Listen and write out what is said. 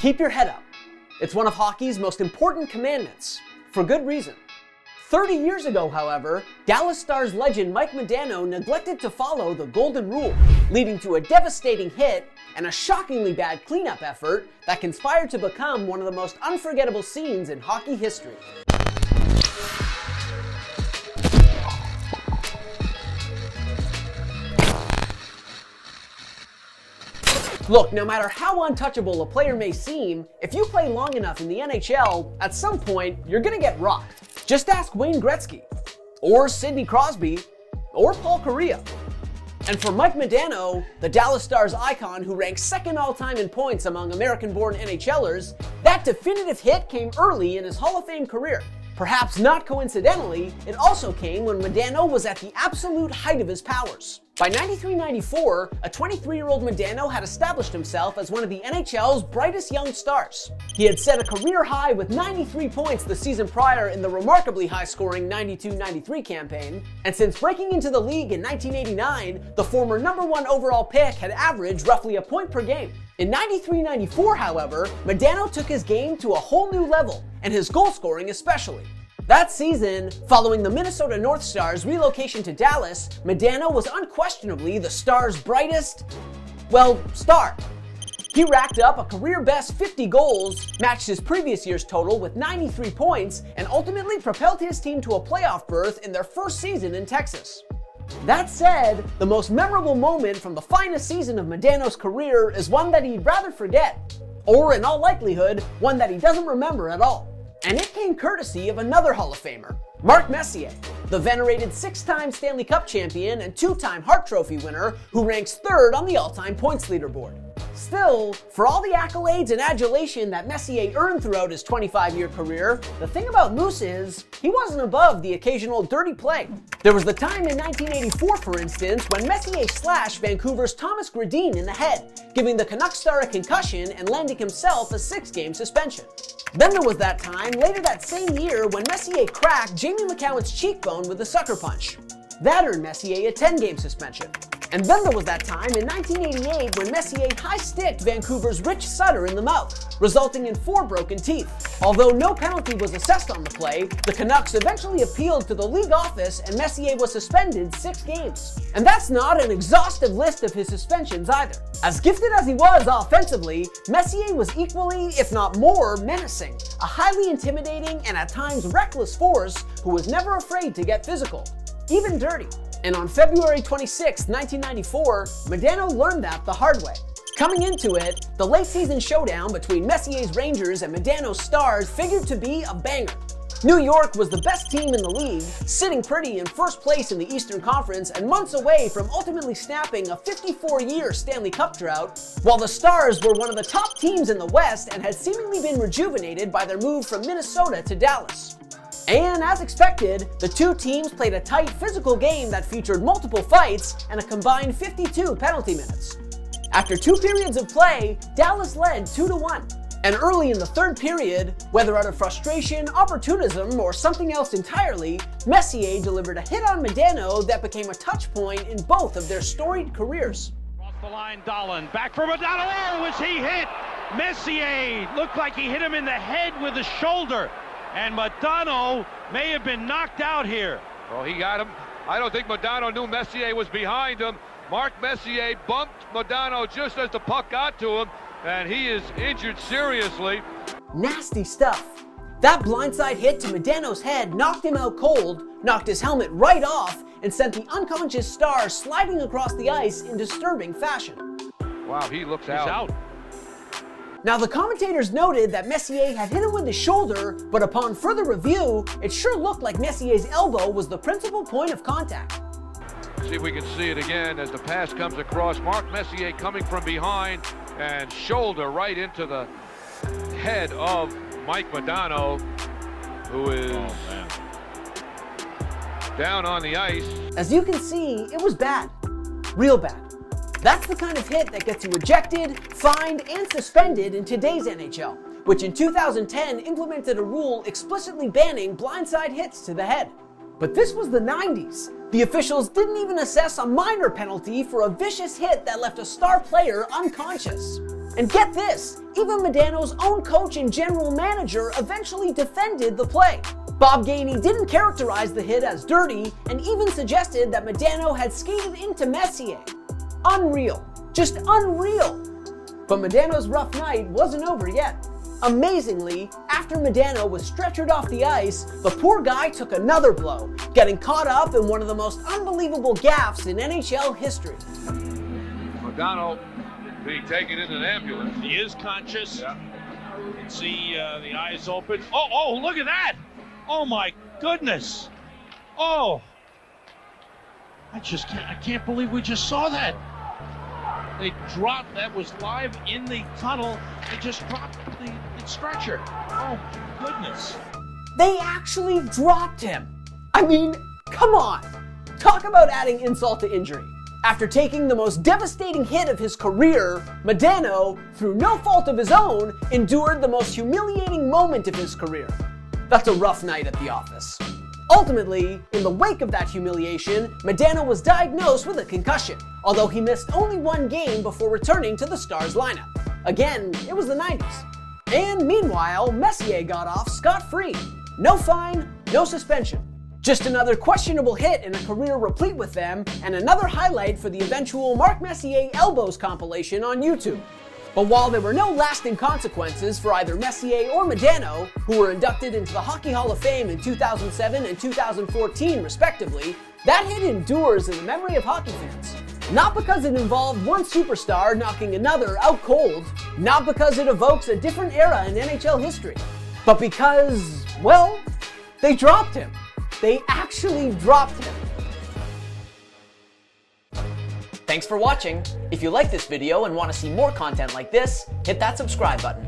Keep your head up. It's one of hockey's most important commandments, for good reason. 30 years ago, however, Dallas Stars legend Mike Modano neglected to follow the golden rule, leading to a devastating hit and a shockingly bad cleanup effort that conspired to become one of the most unforgettable scenes in hockey history. Look, no matter how untouchable a player may seem, if you play long enough in the NHL, at some point, you're gonna get rocked. Just ask Wayne Gretzky, or Sidney Crosby, or Paul Kariya. And for Mike Modano, the Dallas Stars icon who ranks second all-time in points among American-born NHLers, that definitive hit came early in his Hall of Fame career. Perhaps not coincidentally, it also came when Modano was at the absolute height of his powers. By 93-94, a 23-year-old Modano had established himself as one of the NHL's brightest young stars. He had set a career high with 93 points the season prior in the remarkably high-scoring 92-93 campaign, and since breaking into the league in 1989, the former #1 overall pick had averaged roughly a point per game. In 93-94, however, Modano took his game to a whole new level, and his goal scoring especially. That season, following the Minnesota North Stars' relocation to Dallas, Modano was unquestionably the Stars' brightest, star. He racked up a career-best 50 goals, matched his previous year's total with 93 points, and ultimately propelled his team to a playoff berth in their first season in Texas. That said, the most memorable moment from the finest season of Modano's career is one that he'd rather forget, or in all likelihood, one that he doesn't remember at all. And it came courtesy of another Hall of Famer, Mark Messier, the venerated 6-time Stanley Cup champion and 2-time Hart Trophy winner who ranks 3rd on the all-time points leaderboard. Still, for all the accolades and adulation that Messier earned throughout his 25-year career, the thing about Moose is, he wasn't above the occasional dirty play. There was the time in 1984, for instance, when Messier slashed Vancouver's Thomas Gradin in the head, giving the Canucks star a concussion and landing himself a 6-game suspension. Then there was that time later that same year when Messier cracked Jamie McCowan's cheekbone with a sucker punch. That earned Messier a 10-game suspension. And then there was that time in 1988 when Messier high-sticked Vancouver's Rich Sutter in the mouth, resulting in 4 broken teeth. Although no penalty was assessed on the play, the Canucks eventually appealed to the league office and Messier was suspended 6 games. And that's not an exhaustive list of his suspensions either. As gifted as he was offensively, Messier was equally, if not more, menacing, a highly intimidating and at times reckless force who was never afraid to get physical, even dirty. And on February 26, 1994, Modano learned that the hard way. Coming into it, the late season showdown between Messier's Rangers and Modano's Stars figured to be a banger. New York was the best team in the league, sitting pretty in first place in the Eastern Conference and months away from ultimately snapping a 54-year Stanley Cup drought, while the Stars were one of the top teams in the West and had seemingly been rejuvenated by their move from Minnesota to Dallas. And as expected, the two teams played a tight physical game that featured multiple fights and a combined 52 penalty minutes. After 2 periods of play, Dallas led 2-1. And early in the 3rd period, whether out of frustration, opportunism, or something else entirely, Messier delivered a hit on Modano that became a touch point in both of their storied careers. Across the line, Dolan, back for Modano, oh, was he hit? Messier looked like he hit him in the head with the shoulder. And Modano may have been knocked out here. Well, he got him. I don't think Modano knew Messier was behind him. Mark Messier bumped Modano just as the puck got to him, and he is injured seriously. Nasty stuff. That blindside hit to Modano's head knocked him out cold, knocked his helmet right off, and sent the unconscious Star sliding across the ice in disturbing fashion. Wow, he looks He's out. Now, the commentators noted that Messier had hit him with the shoulder, but upon further review, it sure looked like Messier's elbow was the principal point of contact. See if we can see it again as the pass comes across. Mark Messier coming from behind and shoulder right into the head of Mike Modano, who is down on the ice. As you can see, it was bad. Real bad. That's the kind of hit that gets you ejected, fined, and suspended in today's NHL, which in 2010 implemented a rule explicitly banning blindside hits to the head. But this was the 90s. The officials didn't even assess a minor penalty for a vicious hit that left a star player unconscious. And get this, even Modano's own coach and general manager eventually defended the play. Bob Gainey didn't characterize the hit as dirty and even suggested that Modano had skated into Messier. Unreal. Just unreal. But Modano's rough night wasn't over yet. Amazingly, after Modano was stretchered off the ice, the poor guy took another blow, getting caught up in one of the most unbelievable gaffes in NHL history. Modano being taken in an ambulance. He is conscious. Yeah. You can see the eyes open. Oh, look at that! Oh my goodness! Oh, I can't believe we just saw that. They dropped, that was live in the tunnel. They just dropped the stretcher. Oh my goodness. They actually dropped him. I mean, come on. Talk about adding insult to injury. After taking the most devastating hit of his career, Modano, through no fault of his own, endured the most humiliating moment of his career. That's a rough night at the office. Ultimately, in the wake of that humiliation, Modano was diagnosed with a concussion, although he missed only one game before returning to the Stars lineup. Again, it was the 90s. And meanwhile, Messier got off scot-free. No fine, no suspension. Just another questionable hit in a career replete with them, and another highlight for the eventual Mark Messier Elbows compilation on YouTube. But while there were no lasting consequences for either Messier or Modano, who were inducted into the Hockey Hall of Fame in 2007 and 2014 respectively, that hit endures in the memory of hockey fans. Not because it involved one superstar knocking another out cold, not because it evokes a different era in NHL history, but because, well, they dropped him. They actually dropped him. Thanks for watching. If you like this video and want to see more content like this, hit that subscribe button.